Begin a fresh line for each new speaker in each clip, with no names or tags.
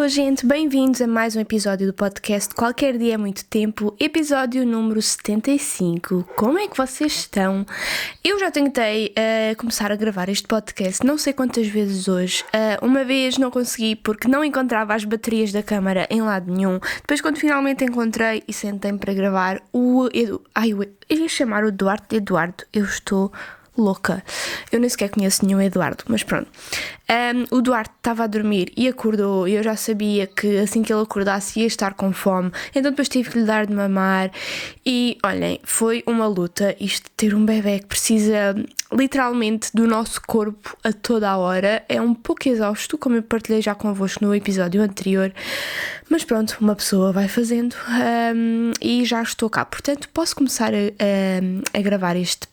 Alô gente, bem-vindos a mais um episódio do podcast Qualquer Dia é Muito Tempo, episódio número 75. Como é que vocês estão? Eu já tentei começar a gravar este podcast não sei quantas vezes hoje. Uma vez não consegui porque não encontrava as baterias da câmara em lado nenhum. Depois quando finalmente encontrei e sentei-me para gravar, eu ia chamar o Eduardo de Eduardo, eu estou louca. Eu nem sequer conheço nenhum Eduardo, mas pronto. O Duarte estava a dormir e acordou e eu já sabia que assim que ele acordasse ia estar com fome, então depois tive que lhe dar de mamar e olhem, foi uma luta isto de ter um bebé que precisa literalmente do nosso corpo a toda a hora. É um pouco exausto, como eu partilhei já convosco no episódio anterior, mas pronto, uma pessoa vai fazendo e já estou cá, portanto posso começar a gravar este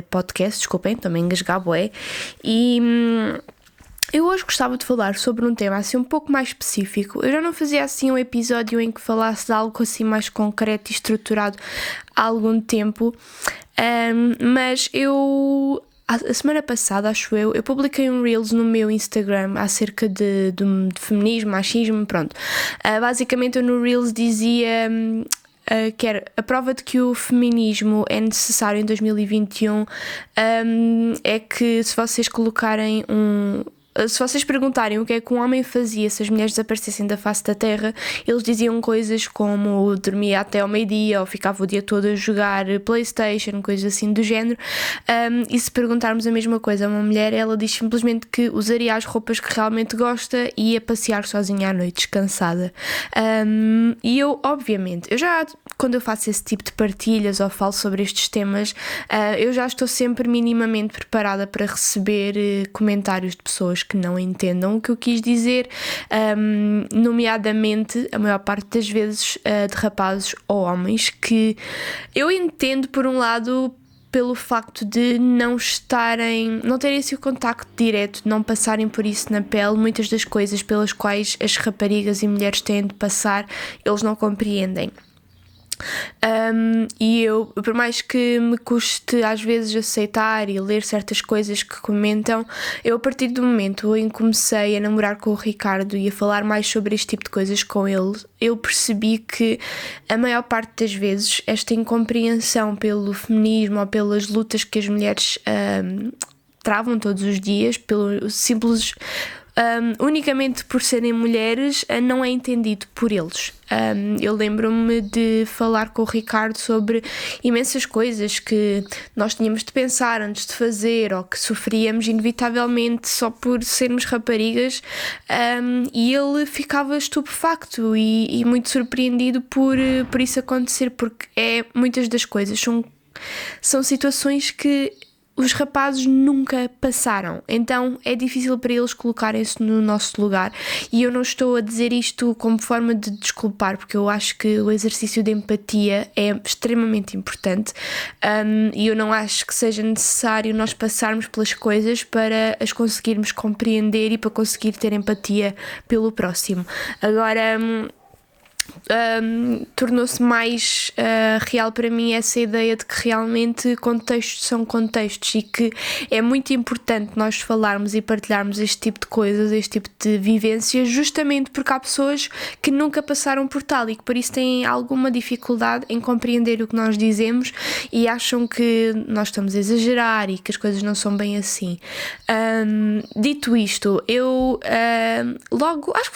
podcast, desculpem, também engasgar bué. E eu hoje gostava de falar sobre um tema assim um pouco mais específico. Eu já não fazia assim um episódio em que falasse de algo assim mais concreto e estruturado há algum tempo, mas a semana passada, acho eu publiquei um Reels no meu Instagram acerca de feminismo, machismo, pronto. Basicamente eu no Reels dizia que era a prova de que o feminismo é necessário em 2021, é que se vocês perguntarem o que é que um homem fazia se as mulheres desaparecessem da face da terra, eles diziam coisas como dormia até ao meio-dia ou ficava o dia todo a jogar PlayStation, coisas assim do género. E se perguntarmos a mesma coisa a uma mulher, ela diz simplesmente que usaria as roupas que realmente gosta e ia passear sozinha à noite, descansada. E eu, obviamente, quando eu faço esse tipo de partilhas ou falo sobre estes temas, eu já estou sempre minimamente preparada para receber comentários de pessoas que não entendam o que eu quis dizer, nomeadamente, a maior parte das vezes, de rapazes ou homens, que eu entendo por um lado pelo facto de não terem esse contacto direto, não passarem por isso na pele. Muitas das coisas pelas quais as raparigas e mulheres têm de passar, eles não compreendem. E eu, por mais que me custe às vezes aceitar e ler certas coisas que comentam, eu a partir do momento em que comecei a namorar com o Ricardo e a falar mais sobre este tipo de coisas com ele, eu percebi que a maior parte das vezes esta incompreensão pelo feminismo ou pelas lutas que as mulheres travam todos os dias, pelo simples unicamente por serem mulheres, não é entendido por eles. Eu lembro-me de falar com o Ricardo sobre imensas coisas que nós tínhamos de pensar antes de fazer ou que sofríamos inevitavelmente só por sermos raparigas, e ele ficava estupefacto e muito surpreendido por isso acontecer, porque muitas das coisas são situações que os rapazes nunca passaram, então é difícil para eles colocarem-se no nosso lugar. E eu não estou a dizer isto como forma de desculpar, porque eu acho que o exercício de empatia é extremamente importante, e eu não acho que seja necessário nós passarmos pelas coisas para as conseguirmos compreender e para conseguir ter empatia pelo próximo. Agora, tornou-se mais real para mim essa ideia de que realmente contextos são contextos e que é muito importante nós falarmos e partilharmos este tipo de coisas, este tipo de vivências, justamente porque há pessoas que nunca passaram por tal e que por isso têm alguma dificuldade em compreender o que nós dizemos e acham que nós estamos a exagerar e que as coisas não são bem assim. Dito isto, eu acho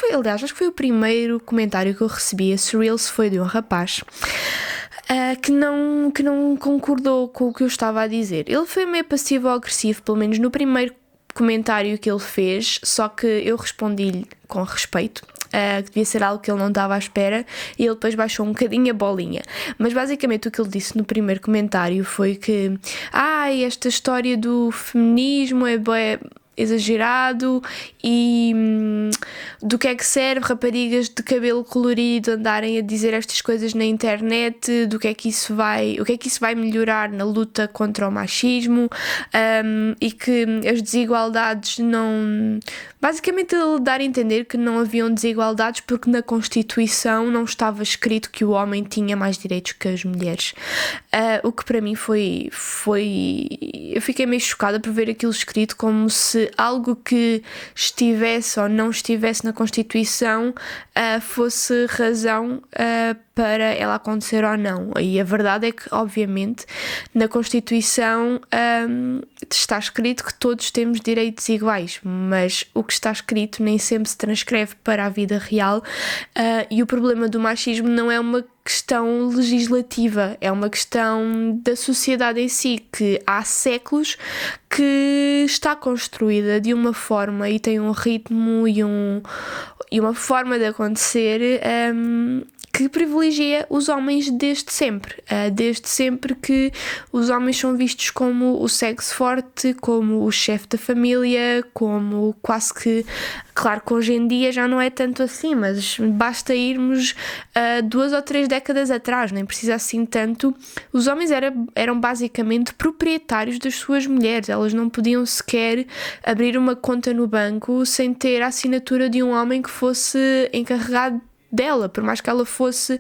que foi o primeiro comentário que eu recebi. Esse Reels foi de um rapaz que não concordou com o que eu estava a dizer. Ele foi meio passivo ou agressivo, pelo menos no primeiro comentário que ele fez, só que eu respondi-lhe com respeito, que devia ser algo que ele não estava à espera, e ele depois baixou um bocadinho a bolinha. Mas basicamente o que ele disse no primeiro comentário foi que esta história do feminismo é bué exagerado e do que é que serve raparigas de cabelo colorido andarem a dizer estas coisas na internet, o que é que isso vai melhorar na luta contra o machismo, e que as desigualdades não... Basicamente ele dar a entender que não haviam desigualdades porque na Constituição não estava escrito que o homem tinha mais direitos que as mulheres. O que para mim foi... Eu fiquei meio chocada por ver aquilo escrito como se algo que estivesse ou não estivesse na Constituição fosse razão para ela acontecer ou não. E a verdade é que, obviamente, na Constituição está escrito que todos temos direitos iguais, mas o que está escrito nem sempre se transcreve para a vida real, e o problema do machismo não é uma questão legislativa, é uma questão da sociedade em si, que há séculos que está construída de uma forma e tem um ritmo e uma forma de acontecer que privilegia os homens desde sempre. Desde sempre que os homens são vistos como o sexo forte, como o chefe da família, como quase que... Claro que hoje em dia já não é tanto assim, mas basta irmos 2 ou 3 décadas atrás, nem precisa assim tanto. Os homens eram basicamente proprietários das suas mulheres. Elas não podiam sequer abrir uma conta no banco sem ter a assinatura de um homem que fosse encarregado dela, por mais que ela fosse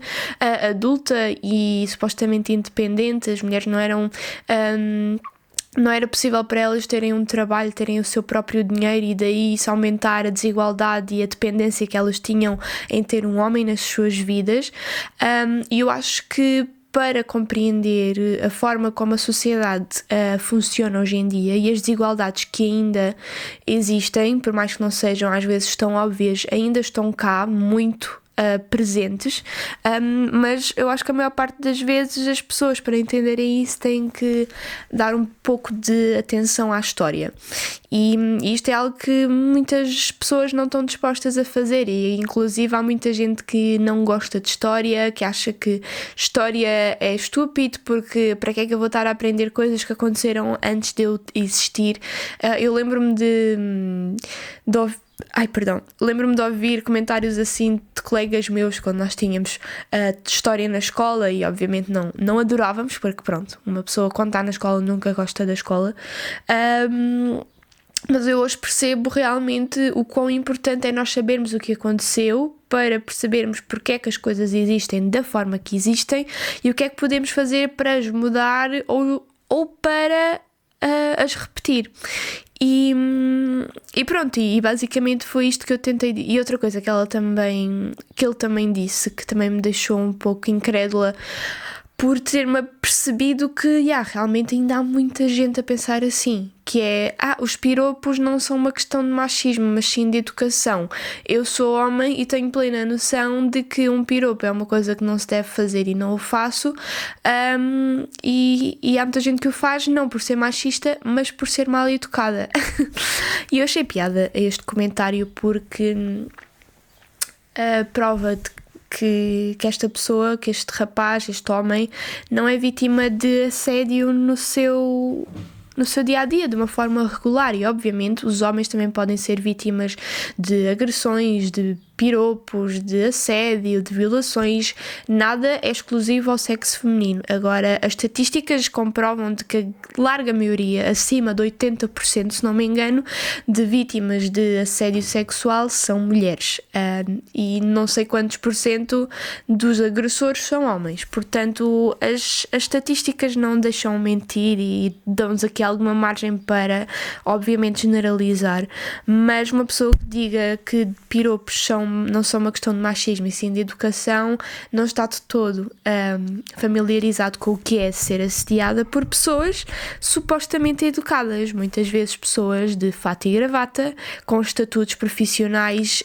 adulta e supostamente independente. As mulheres não era possível para elas terem um trabalho, terem o seu próprio dinheiro, e daí isso aumentar a desigualdade e a dependência que elas tinham em ter um homem nas suas vidas. E eu acho que, para compreender a forma como a sociedade funciona hoje em dia e as desigualdades que ainda existem, por mais que não sejam às vezes tão óbvias, ainda estão cá muito presentes, mas eu acho que a maior parte das vezes as pessoas, para entenderem isso, têm que dar um pouco de atenção à história, e isto é algo que muitas pessoas não estão dispostas a fazer, e inclusive há muita gente que não gosta de história, que acha que história é estúpido, porque para que é que eu vou estar a aprender coisas que aconteceram antes de eu existir. Eu lembro-me lembro-me de ouvir comentários assim de colegas meus quando nós tínhamos história na escola, e obviamente não adorávamos, porque pronto, uma pessoa quando está na escola nunca gosta da escola, mas eu hoje percebo realmente o quão importante é nós sabermos o que aconteceu, para percebermos porque é que as coisas existem da forma que existem e o que é que podemos fazer para as mudar ou para as repetir. E pronto, e basicamente foi isto que eu tentei. E outra coisa que ele também disse, que também me deixou um pouco incrédula, por ter-me percebido que realmente ainda há muita gente a pensar assim, que é, os piropos não são uma questão de machismo, mas sim de educação. Eu sou homem e tenho plena noção de que um piropo é uma coisa que não se deve fazer e não o faço, e há muita gente que o faz não por ser machista, mas por ser mal educada. E eu achei piada a este comentário, porque prova de que esta pessoa, que este rapaz, este homem, não é vítima de assédio no seu dia-a-dia, de uma forma regular. E obviamente os homens também podem ser vítimas de agressões, de piropos, de assédio, de violações. Nada é exclusivo ao sexo feminino. Agora, as estatísticas comprovam de que a larga maioria, acima de 80%, se não me engano, de vítimas de assédio sexual são mulheres, e não sei quantos % dos agressores são homens. Portanto, as estatísticas não deixam mentir e dão-nos aqui alguma margem para, obviamente, generalizar, mas uma pessoa que diga que piropos não são uma questão de machismo e sim de educação, não está de todo familiarizado com o que é ser assediada por pessoas supostamente educadas, muitas vezes pessoas de fato e gravata, com estatutos profissionais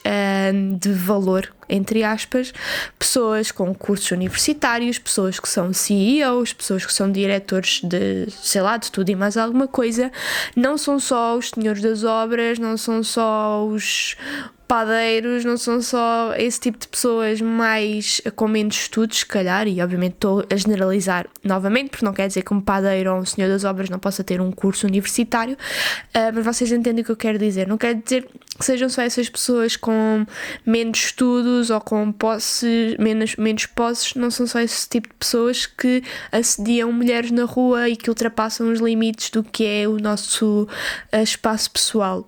de valor, entre aspas, pessoas com cursos universitários, pessoas que são CEOs, pessoas que são diretores de, de tudo e mais alguma coisa. Não são só os senhores das obras, não são só os padeiros, não são só esse tipo de pessoas com menos estudos, se calhar, e obviamente estou a generalizar novamente, porque não quer dizer que um padeiro ou um senhor das obras não possa ter um curso universitário, mas vocês entendem o que eu quero dizer. Não quer dizer que sejam só essas pessoas com menos estudos ou com menos posses, não são só esse tipo de pessoas que assediam mulheres na rua e que ultrapassam os limites do que é o nosso espaço pessoal.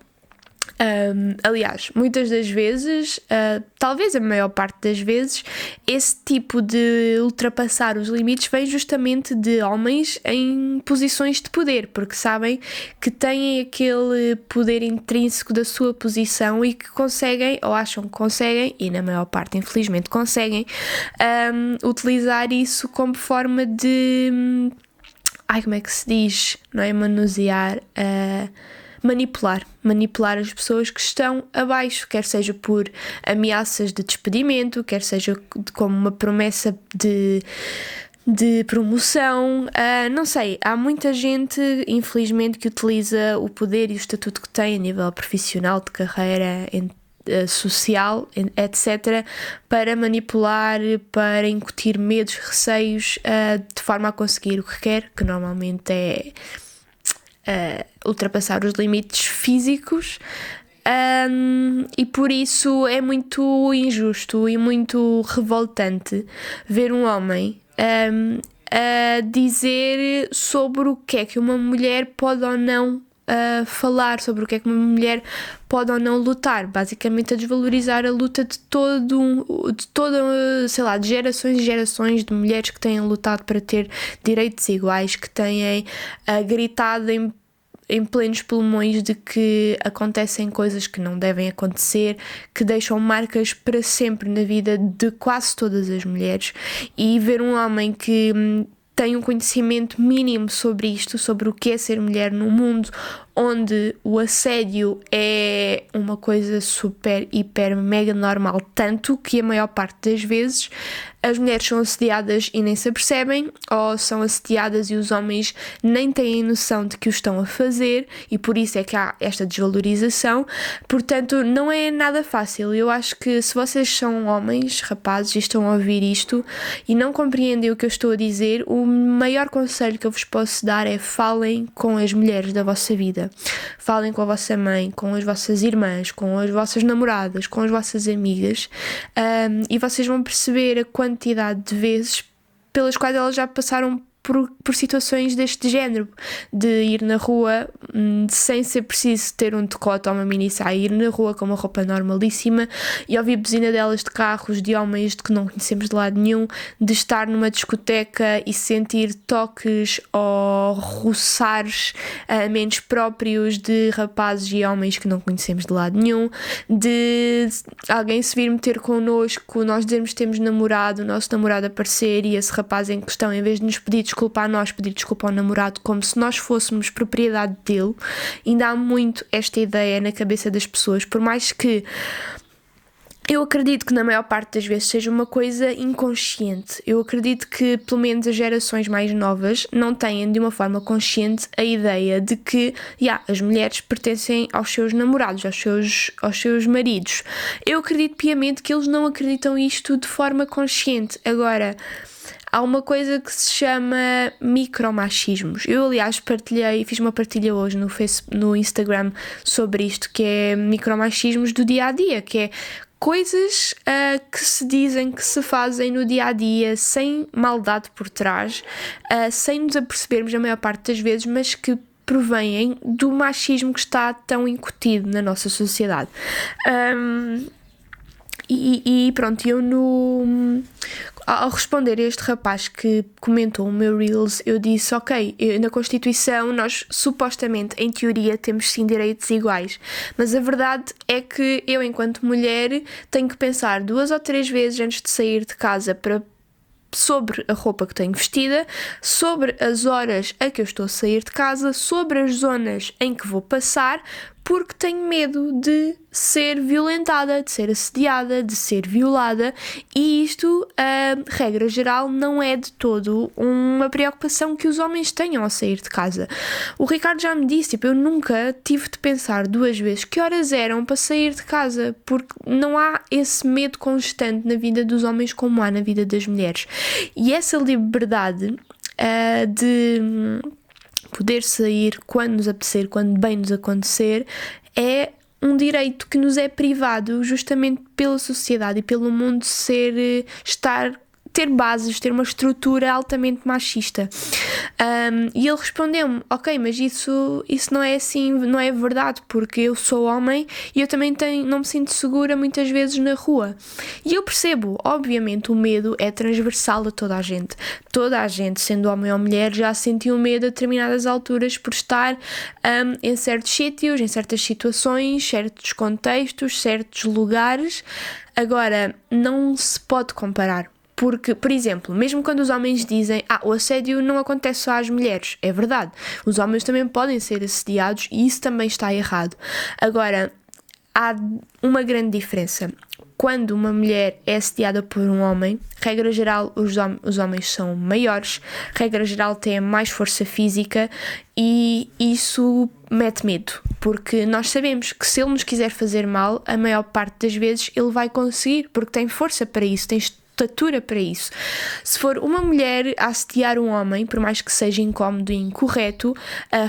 Aliás, muitas das vezes, talvez a maior parte das vezes, esse tipo de ultrapassar os limites vem justamente de homens em posições de poder, porque sabem que têm aquele poder intrínseco da sua posição e que conseguem, ou acham que conseguem, e na maior parte infelizmente conseguem, utilizar isso como forma de... como é que se diz? Não é manusear... manipular as pessoas que estão abaixo, quer seja por ameaças de despedimento, quer seja como uma promessa de promoção, não sei, há muita gente, infelizmente, que utiliza o poder e o estatuto que tem a nível profissional, de carreira, social, etc., para manipular, para incutir medos, receios, de forma a conseguir o que quer, que normalmente é ultrapassar os limites físicos, e por isso é muito injusto e muito revoltante ver um homem a dizer sobre o que é que uma mulher pode ou não falar, sobre o que é que uma mulher pode ou não lutar, basicamente a desvalorizar a luta de sei lá, de gerações e gerações de mulheres que têm lutado para ter direitos iguais, que têm gritado em plenos pulmões de que acontecem coisas que não devem acontecer, que deixam marcas para sempre na vida de quase todas as mulheres, e ver um homem que tem um conhecimento mínimo sobre isto, sobre o que é ser mulher num mundo onde o assédio é uma coisa super, hiper, mega normal, tanto que a maior parte das vezes as mulheres são assediadas e nem se apercebem, ou são assediadas e os homens nem têm noção de que o estão a fazer, e por isso é que há esta desvalorização. Portanto, não é nada fácil. Eu acho que se vocês são homens, rapazes, e estão a ouvir isto e não compreendem o que eu estou a dizer, o maior conselho que eu vos posso dar é: falem com as mulheres da vossa vida. Falem com a vossa mãe, com as vossas irmãs, com as vossas namoradas, com as vossas amigas, e vocês vão perceber a quantidade de vezes pelas quais elas já passaram por situações deste género, de ir na rua sem ser preciso ter um decote ou uma mini saia, ir na rua com uma roupa normalíssima e ouvir buzina delas de carros de homens de que não conhecemos de lado nenhum, de estar numa discoteca e sentir toques ou roçares menos próprios de rapazes e homens que não conhecemos de lado nenhum, de alguém se vir meter connosco, nós dizermos que temos namorado, o nosso namorado aparecer e esse rapaz em questão, em vez de nos pedir desculpa a nós, pedir desculpa ao namorado como se nós fôssemos propriedade dele. Ainda há muito esta ideia na cabeça das pessoas, por mais que eu acredito que na maior parte das vezes seja uma coisa inconsciente. Eu acredito que pelo menos as gerações mais novas não têm de uma forma consciente a ideia de que as mulheres pertencem aos seus namorados, aos seus maridos. Eu acredito piamente que eles não acreditam isto de forma consciente. Agora, há uma coisa que se chama micromachismos. Eu, aliás, fiz uma partilha hoje no Instagram sobre isto, que é micromachismos do dia-a-dia, que é coisas que se dizem, que se fazem no dia-a-dia, sem maldade por trás, sem nos apercebermos a maior parte das vezes, mas que provêm do machismo que está tão incutido na nossa sociedade. E pronto, ao responder a este rapaz que comentou o meu Reels, eu disse: ok, na Constituição nós supostamente, em teoria, temos sim direitos iguais, mas a verdade é que eu, enquanto mulher, tenho que pensar 2 ou 3 vezes antes de sair de casa sobre a roupa que tenho vestida, sobre as horas a que eu estou a sair de casa, sobre as zonas em que vou passar, porque tenho medo de ser violentada, de ser assediada, de ser violada, e isto, regra geral, não é de todo uma preocupação que os homens tenham ao sair de casa. O Ricardo já me disse, eu nunca tive de pensar 2 vezes que horas eram para sair de casa, porque não há esse medo constante na vida dos homens como há na vida das mulheres. E essa liberdade de poder sair quando nos apetecer, quando bem nos acontecer, é um direito que nos é privado justamente pela sociedade e pelo mundo ter ter bases, ter uma estrutura altamente machista. E ele respondeu-me, ok, mas isso não é assim, não é verdade, porque eu sou homem e eu também não me sinto segura muitas vezes na rua. E eu percebo, obviamente o medo é transversal a toda a gente. Toda a gente, sendo homem ou mulher, já sentiu medo a determinadas alturas por estar em certos sítios, em certas situações, certos contextos, certos lugares. Agora, não se pode comparar. Porque, por exemplo, mesmo quando os homens dizem o assédio não acontece só às mulheres, é verdade, os homens também podem ser assediados e isso também está errado. Agora, há uma grande diferença. Quando uma mulher é assediada por um homem, regra geral, os homens são maiores, regra geral têm mais força física e isso mete medo, porque nós sabemos que se ele nos quiser fazer mal, a maior parte das vezes ele vai conseguir, porque tem força para isso, tem estatura para isso. Se for uma mulher a assediar um homem, por mais que seja incómodo e incorreto,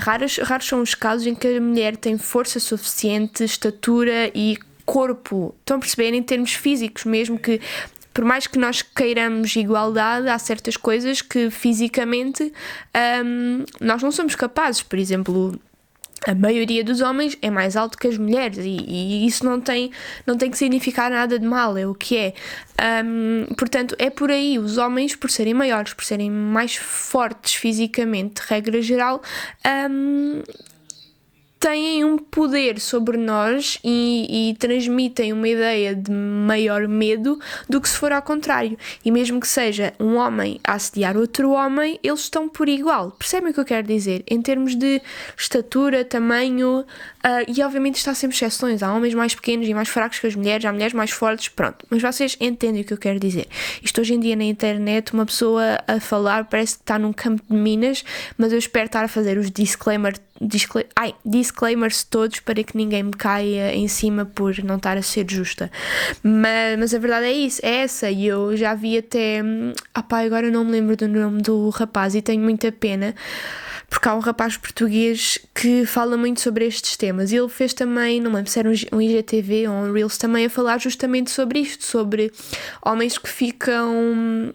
raros são os casos em que a mulher tem força suficiente, estatura e corpo, estão a perceber, em termos físicos mesmo, que por mais que nós queiramos igualdade, há certas coisas que fisicamente nós não somos capazes. Por exemplo, a maioria dos homens é mais alto que as mulheres e isso não tem que significar nada de mal, é o que é. Portanto, é por aí, os homens, por serem maiores, por serem mais fortes fisicamente, regra geral, têm um poder sobre nós e transmitem uma ideia de maior medo do que se for ao contrário. E mesmo que seja um homem a assediar outro homem, eles estão por igual. Percebem o que eu quero dizer? Em termos de estatura, tamanho, e obviamente está sempre exceções. Há homens mais pequenos e mais fracos que as mulheres, há mulheres mais fortes, pronto. Mas vocês entendem o que eu quero dizer. Isto hoje em dia na internet, uma pessoa a falar parece que está num campo de minas, mas eu espero estar a fazer os disclaimers todos para que ninguém me caia em cima por não estar a ser justa, mas a verdade é isso, é essa. E eu já vi até agora não me lembro do nome do rapaz e tenho muita pena, porque há um rapaz português que fala muito sobre estes temas e ele fez também, não lembro se era um IGTV ou um Reels também, a falar justamente sobre isto, sobre homens que ficam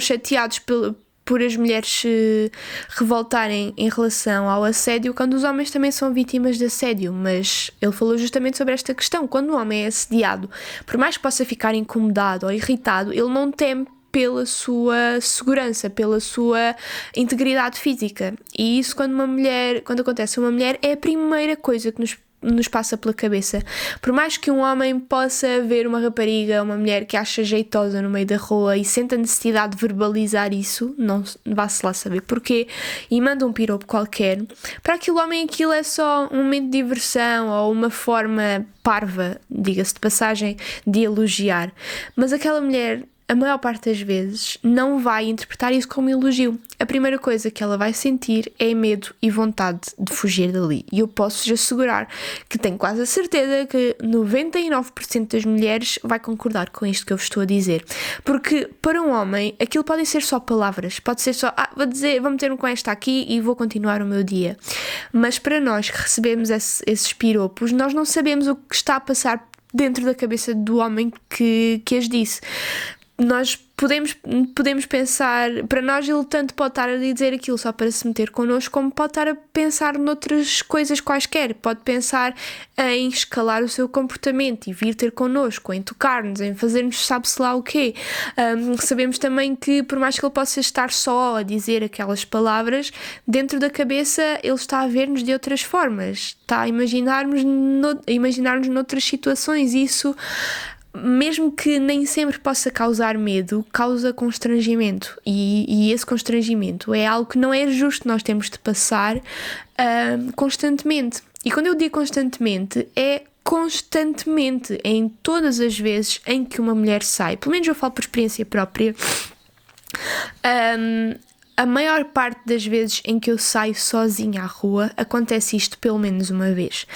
chateados por as mulheres se revoltarem em relação ao assédio, quando os homens também são vítimas de assédio. Mas ele falou justamente sobre esta questão. Quando um homem é assediado, por mais que possa ficar incomodado ou irritado, ele não teme pela sua segurança, pela sua integridade física. E isso quando acontece a uma mulher, é a primeira coisa que nos passa pela cabeça. Por mais que um homem possa ver uma rapariga, uma mulher que acha jeitosa no meio da rua e sente a necessidade de verbalizar isso, não vá-se lá saber porquê, e manda um piropo qualquer, para aquele homem aquilo é só um momento de diversão ou uma forma parva, diga-se de passagem, de elogiar. Mas aquela mulher, a maior parte das vezes, não vai interpretar isso como elogio. A primeira coisa que ela vai sentir é medo e vontade de fugir dali. E eu posso-vos assegurar que tenho quase a certeza que 99% das mulheres vai concordar com isto que eu vos estou a dizer. Porque para um homem, aquilo podem ser só palavras. Pode ser só, vou meter-me com esta aqui e vou continuar o meu dia. Mas para nós que recebemos esses piropos, nós não sabemos o que está a passar dentro da cabeça do homem que as disse. Nós podemos pensar, para nós ele tanto pode estar a dizer aquilo só para se meter connosco, como pode estar a pensar noutras coisas quaisquer, pode pensar em escalar o seu comportamento e vir ter connosco, em tocar-nos, em fazer-nos sabe-se lá o quê. Sabemos também que por mais que ele possa estar só a dizer aquelas palavras, dentro da cabeça ele está a ver-nos de outras formas, está a imaginar-nos noutras situações, e isso, mesmo que nem sempre possa causar medo, causa constrangimento, e esse constrangimento é algo que não é justo, nós temos de passar constantemente. E quando eu digo constantemente, é constantemente, em todas as vezes em que uma mulher sai, pelo menos eu falo por experiência própria, a maior parte das vezes em que eu saio sozinha à rua, acontece isto pelo menos uma vez.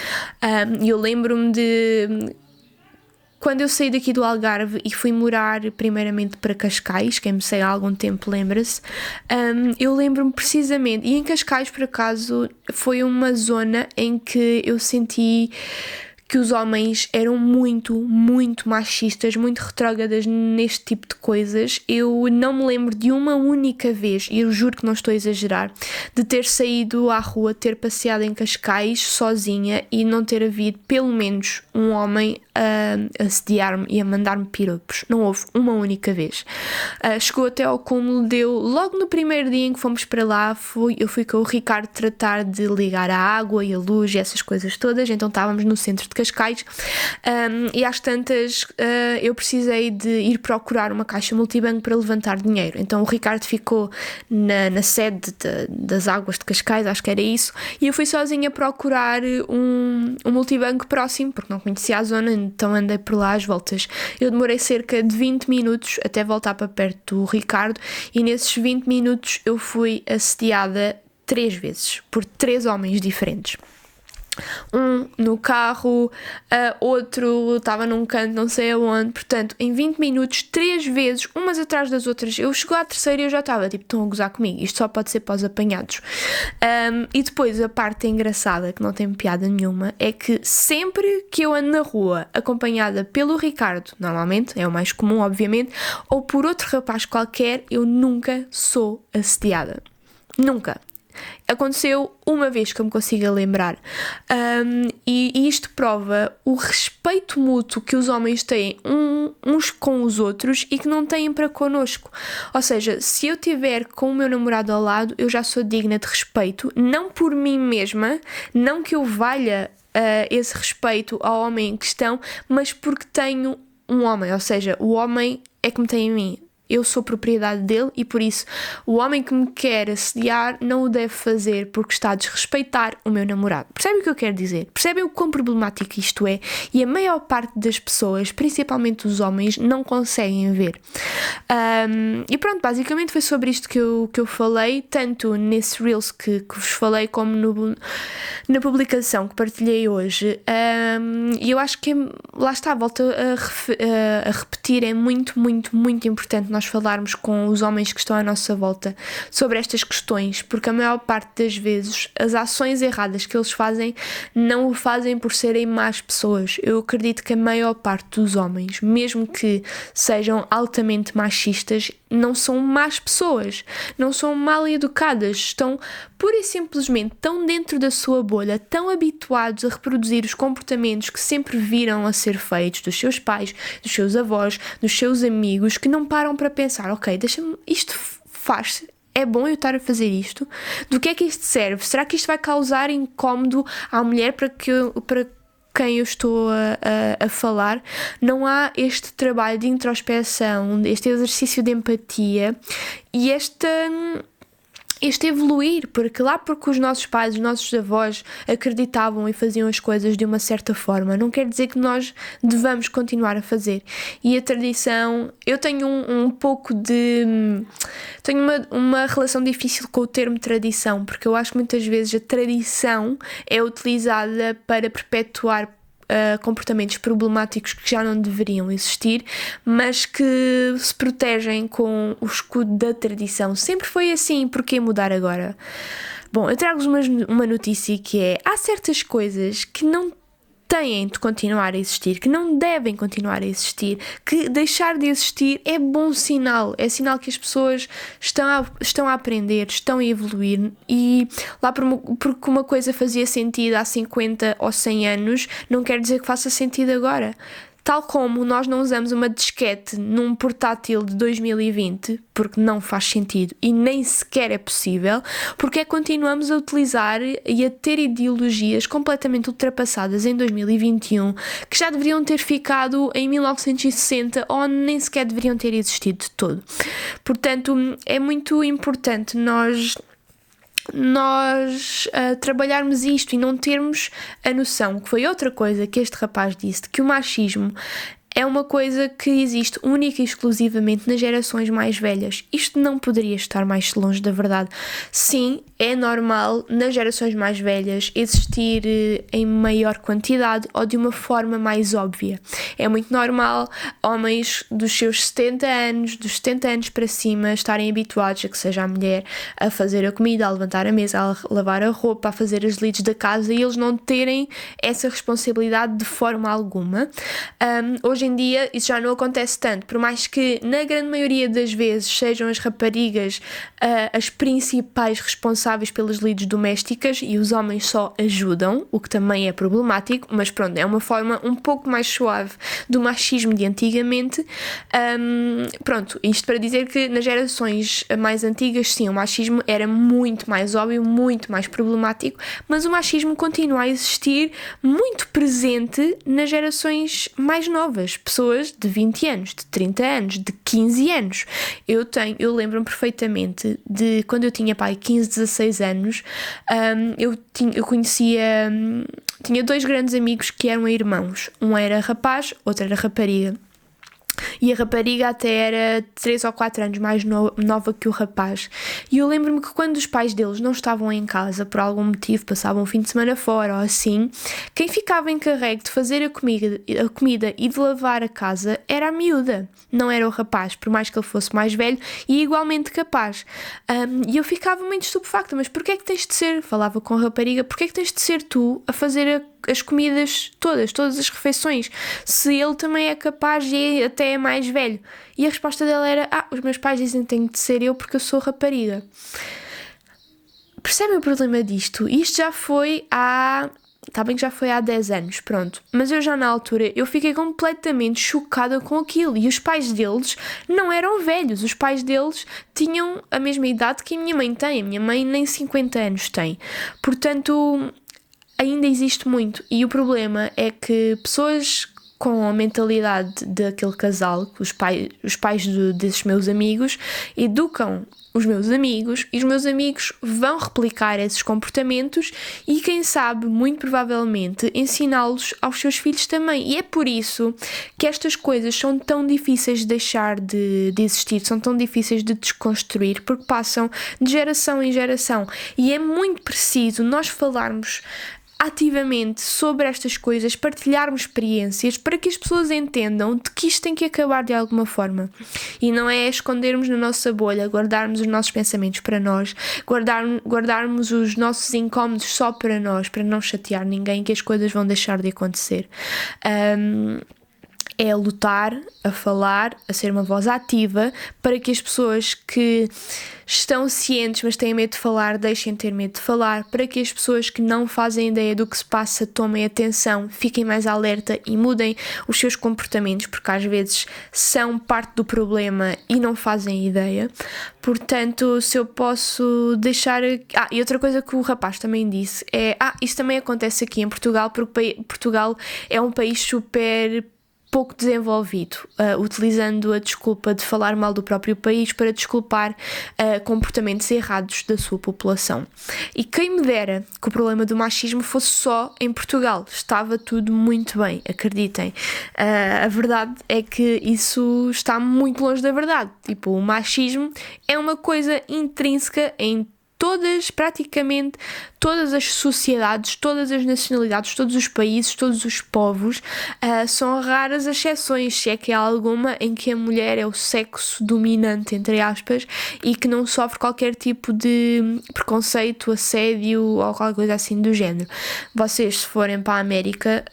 Eu lembro-me de quando eu saí daqui do Algarve e fui morar primeiramente para Cascais, quem me segue há algum tempo lembra-se, eu lembro-me precisamente, e em Cascais por acaso foi uma zona em que eu senti que os homens eram muito, muito machistas, muito retrógradas neste tipo de coisas. Eu não me lembro de uma única vez, e eu juro que não estou a exagerar, de ter saído à rua, ter passeado em Cascais sozinha e não ter havido pelo menos um homem a assediar-me e a mandar-me piropos. Não houve uma única vez. Chegou até ao cúmulo de eu, logo no primeiro dia em que fomos para lá, eu fui com o Ricardo tratar de ligar a água e a luz e essas coisas todas, então estávamos no centro de Cascais, e às tantas eu precisei de ir procurar uma caixa multibanco para levantar dinheiro. Então o Ricardo ficou na sede das águas de Cascais, acho que era isso, e eu fui sozinha procurar um multibanco próximo, porque não conhecia a zona, então andei por lá às voltas. Eu demorei cerca de 20 minutos até voltar para perto do Ricardo, e nesses 20 minutos eu fui assediada 3 vezes por 3 homens diferentes. Um no carro, outro estava num canto não sei aonde. Portanto, em 20 minutos, 3 vezes, umas atrás das outras. Eu chegou à terceira e eu já estava tipo, estão a gozar comigo, isto só pode ser para os apanhados. E depois a parte engraçada, que não tem piada nenhuma, é que sempre que eu ando na rua acompanhada pelo Ricardo, normalmente é o mais comum obviamente, ou por outro rapaz qualquer, eu nunca sou assediada. Nunca. Aconteceu uma vez que eu me consiga lembrar, e isto prova o respeito mútuo que os homens têm uns com os outros e que não têm para connosco. Ou seja, se eu estiver com o meu namorado ao lado, eu já sou digna de respeito, não por mim mesma, não que eu valha esse respeito ao homem em questão, mas porque tenho um homem, ou seja, o homem é que me tem em mim. Eu sou propriedade dele e por isso o homem que me quer assediar não o deve fazer porque está a desrespeitar o meu namorado. Percebem o que eu quero dizer? Percebem o quão problemático isto é? E a maior parte das pessoas, principalmente os homens, não conseguem ver. E pronto, basicamente foi sobre isto que eu falei, tanto nesse Reels que vos falei como na publicação que partilhei hoje. E eu acho que lá está, volto a repetir, é muito, muito, muito importante nós falarmos com os homens que estão à nossa volta sobre estas questões, porque a maior parte das vezes as ações erradas que eles fazem não o fazem por serem más pessoas. Eu acredito que a maior parte dos homens, mesmo que sejam altamente machistas, não são más pessoas, não são mal educadas, estão pura e simplesmente tão dentro da sua bolha, tão habituados a reproduzir os comportamentos que sempre viram a ser feitos dos seus pais, dos seus avós, dos seus amigos, que não param para pensar, ok, deixa-me, isto faz-se, é bom eu estar a fazer isto? Do que é que isto serve? Será que isto vai causar incómodo à mulher para quem eu estou a falar? Não há este trabalho de introspeção, este exercício de empatia e este evoluir, porque os nossos pais, os nossos avós acreditavam e faziam as coisas de uma certa forma, não quer dizer que nós devamos continuar a fazer. E a tradição, eu tenho tenho uma relação difícil com o termo tradição, porque eu acho que muitas vezes a tradição é utilizada para perpetuar comportamentos problemáticos que já não deveriam existir, mas que se protegem com o escudo da tradição. Sempre foi assim, por que mudar agora? Bom, eu trago-vos uma notícia que é: há certas coisas que não têm de continuar a existir, que não devem continuar a existir, que deixar de existir é bom sinal, é sinal que as pessoas estão a aprender, estão a evoluir, e lá porque uma coisa fazia sentido há 50 ou 100 anos, não quer dizer que faça sentido agora. Tal como nós não usamos uma disquete num portátil de 2020, porque não faz sentido e nem sequer é possível, porque continuamos a utilizar e a ter ideologias completamente ultrapassadas em 2021, que já deveriam ter ficado em 1960 ou nem sequer deveriam ter existido de todo. Portanto, é muito importante nós trabalharmos isto e não termos a noção, que foi outra coisa que este rapaz disse, que o machismo é uma coisa que existe única e exclusivamente nas gerações mais velhas. Isto não poderia estar mais longe da verdade. Sim, é normal nas gerações mais velhas existir em maior quantidade ou de uma forma mais óbvia. É muito normal homens dos seus 70 anos, dos 70 anos para cima, estarem habituados a que seja a mulher a fazer a comida, a levantar a mesa, a lavar a roupa, a fazer as lides da casa, e eles não terem essa responsabilidade de forma alguma. Hoje em dia isso já não acontece tanto, por mais que na grande maioria das vezes sejam as raparigas as principais responsáveis pelas lides domésticas e os homens só ajudam, o que também é problemático, mas pronto, é uma forma um pouco mais suave do machismo de antigamente. Pronto, isto para dizer que nas gerações mais antigas, sim, o machismo era muito mais óbvio, muito mais problemático, mas o machismo continua a existir muito presente nas gerações mais novas, pessoas de 20 anos, de 30 anos, de 15 anos. Eu lembro-me perfeitamente de quando eu tinha 15, 16 anos, eu conhecia, tinha dois grandes amigos que eram irmãos, um era rapaz, outro era rapariga. E a rapariga até era 3 ou 4 anos mais nova que o rapaz. E eu lembro-me que quando os pais deles não estavam em casa, por algum motivo, passavam o fim de semana fora ou assim, quem ficava encarregue de fazer a comida e de lavar a casa era a miúda, não era o rapaz, por mais que ele fosse mais velho e igualmente capaz. E eu ficava muito estupefacta, mas porquê é que tens de ser, falava com a rapariga, porquê é que tens de ser tu a fazer as comidas todas as refeições, se ele também é capaz e até é mais velho? E a resposta dela era: os meus pais dizem que tenho de ser eu porque eu sou rapariga. Percebem o problema disto? Isto já foi está bem que já foi há 10 anos, pronto, mas eu já na altura eu fiquei completamente chocada com aquilo, e os pais deles não eram velhos, os pais deles tinham a mesma idade que a minha mãe tem, a minha mãe nem 50 anos tem, portanto ainda existe muito. E o problema é que pessoas com a mentalidade daquele casal, os pais desses meus amigos, educam os meus amigos, e os meus amigos vão replicar esses comportamentos e, quem sabe, muito provavelmente ensiná-los aos seus filhos também. E é por isso que estas coisas são tão difíceis de deixar de existir, são tão difíceis de desconstruir, porque passam de geração em geração, e é muito preciso nós falarmos ativamente sobre estas coisas, partilharmos experiências para que as pessoas entendam de que isto tem que acabar de alguma forma. E não é escondermos na nossa bolha, guardarmos os nossos pensamentos para nós, guardarmos os nossos incómodos só para nós, para não chatear ninguém, que as coisas vão deixar de acontecer. É a lutar, a falar, a ser uma voz ativa para que as pessoas que estão cientes, mas têm medo de falar, deixem de ter medo de falar, para que as pessoas que não fazem ideia do que se passa tomem atenção, fiquem mais alerta e mudem os seus comportamentos, porque às vezes são parte do problema e não fazem ideia. Portanto, se eu posso deixar... e outra coisa que o rapaz também disse é: isso também acontece aqui em Portugal, porque Portugal é um país super pouco desenvolvido, utilizando a desculpa de falar mal do próprio país para desculpar comportamentos errados da sua população. E quem me dera que o problema do machismo fosse só em Portugal, estava tudo muito bem, acreditem. A verdade é que isso está muito longe da verdade. Tipo, o machismo é uma coisa intrínseca em praticamente todas as sociedades, todas as nacionalidades, todos os países, todos os povos. São raras as exceções, se é que há alguma, em que a mulher é o sexo dominante, entre aspas, e que não sofre qualquer tipo de preconceito, assédio ou qualquer coisa assim do género. Vocês, se forem para a América,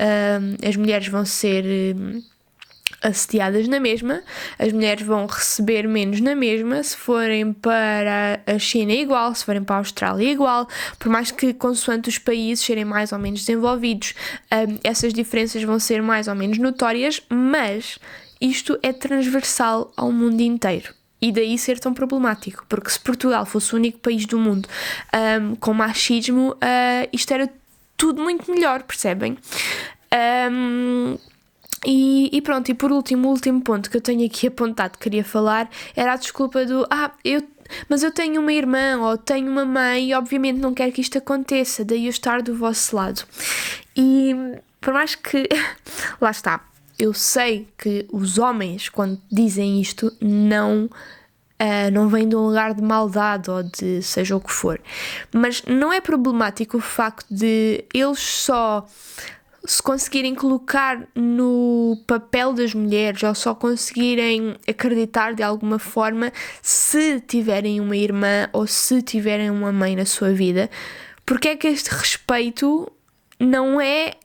as mulheres vão ser assediadas na mesma, as mulheres vão receber menos na mesma, se forem para a China é igual, se forem para a Austrália é igual, por mais que consoante os países serem mais ou menos desenvolvidos, essas diferenças vão ser mais ou menos notórias, mas isto é transversal ao mundo inteiro. E daí ser tão problemático, porque se Portugal fosse o único país do mundo com machismo, isto era tudo muito melhor, percebem? E pronto, e por último, o último ponto que eu tenho aqui apontado que queria falar era a desculpa do mas eu tenho uma irmã ou tenho uma mãe e obviamente não quero que isto aconteça, daí eu estar do vosso lado. E por mais que lá está, eu sei que os homens, quando dizem isto, não vem de um lugar de maldade ou de seja o que for, mas não é problemático o facto de eles só se conseguirem colocar no papel das mulheres ou só conseguirem acreditar de alguma forma se tiverem uma irmã ou se tiverem uma mãe na sua vida. Porque é que este respeito não é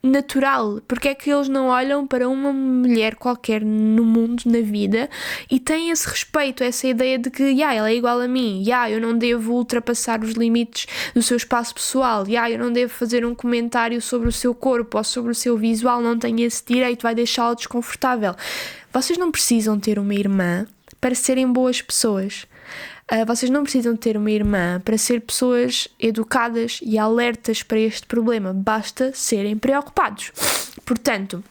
natural? Porque é que eles não olham para uma mulher qualquer no mundo, na vida, e têm esse respeito, essa ideia de que ela é igual a mim, eu não devo ultrapassar os limites do seu espaço pessoal, eu não devo fazer um comentário sobre o seu corpo ou sobre o seu visual, não tenho esse direito, vai deixá-lo desconfortável. Vocês não precisam ter uma irmã para serem boas pessoas. Vocês não precisam ter uma irmã para ser pessoas educadas e alertas para este problema. Basta serem preocupados. Portanto,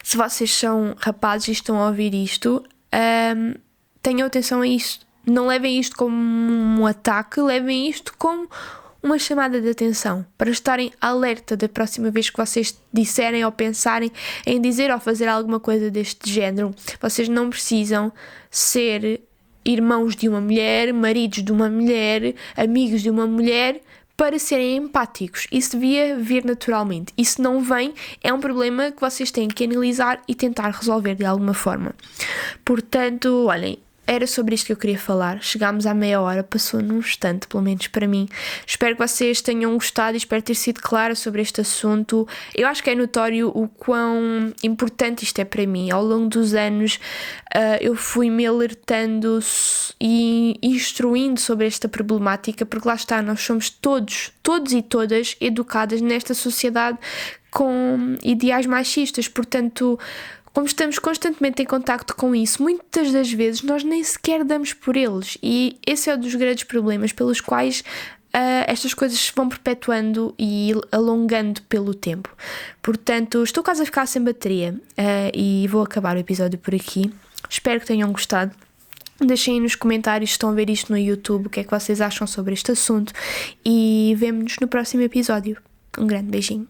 se vocês são rapazes e estão a ouvir isto, tenham atenção a isto. Não levem isto como um ataque, levem isto como uma chamada de atenção, para estarem alerta da próxima vez que vocês disserem ou pensarem em dizer ou fazer alguma coisa deste género. Vocês não precisam ser irmãos de uma mulher, maridos de uma mulher, amigos de uma mulher, para serem empáticos. Isso devia vir naturalmente. E se não vem, é um problema que vocês têm que analisar e tentar resolver de alguma forma. Portanto, olhem, era sobre isto que eu queria falar. Chegámos à meia hora, passou num instante, pelo menos para mim. Espero que vocês tenham gostado e espero ter sido clara sobre este assunto. Eu acho que é notório o quão importante isto é para mim. Ao longo dos anos eu fui-me alertando e instruindo sobre esta problemática, porque lá está, nós somos todos e todas educadas nesta sociedade com ideais machistas, portanto, como estamos constantemente em contacto com isso, muitas das vezes nós nem sequer damos por eles, e esse é um dos grandes problemas pelos quais estas coisas se vão perpetuando e alongando pelo tempo. Portanto, estou quase a ficar sem bateria e vou acabar o episódio por aqui. Espero que tenham gostado. Deixem aí nos comentários se estão a ver isto no YouTube o que é que vocês acham sobre este assunto e vemo-nos no próximo episódio. Um grande beijinho.